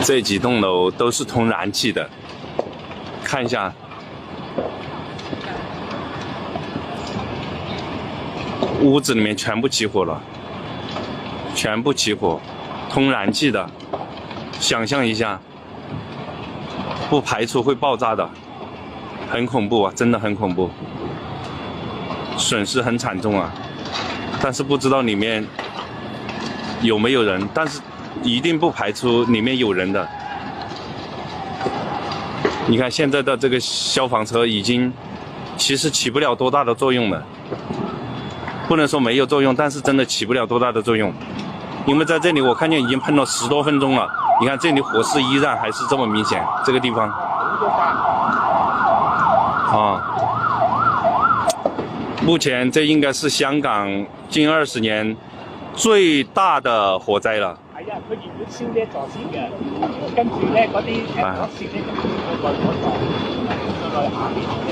这几栋楼都是通燃气的，看一下，屋子里面全部起火了，全部起火，通燃气的，想象一下，不排除会爆炸的，很恐怖啊，真的很恐怖，损失很惨重啊，但是不知道里面有没有人，但是一定不排除里面有人的。你看现在的这个消防车已经其实起不了多大的作用了，不能说没有作用，但是真的起不了多大的作用。因为在这里我看见已经喷了10多分钟了，你看这里火势依然还是这么明显，这个地方啊，目前这应该是香港近20年最大的火災啦。係啊，佢原本燒呢一座先嘅，跟住咧嗰啲火線咧就過咗座，再落下邊。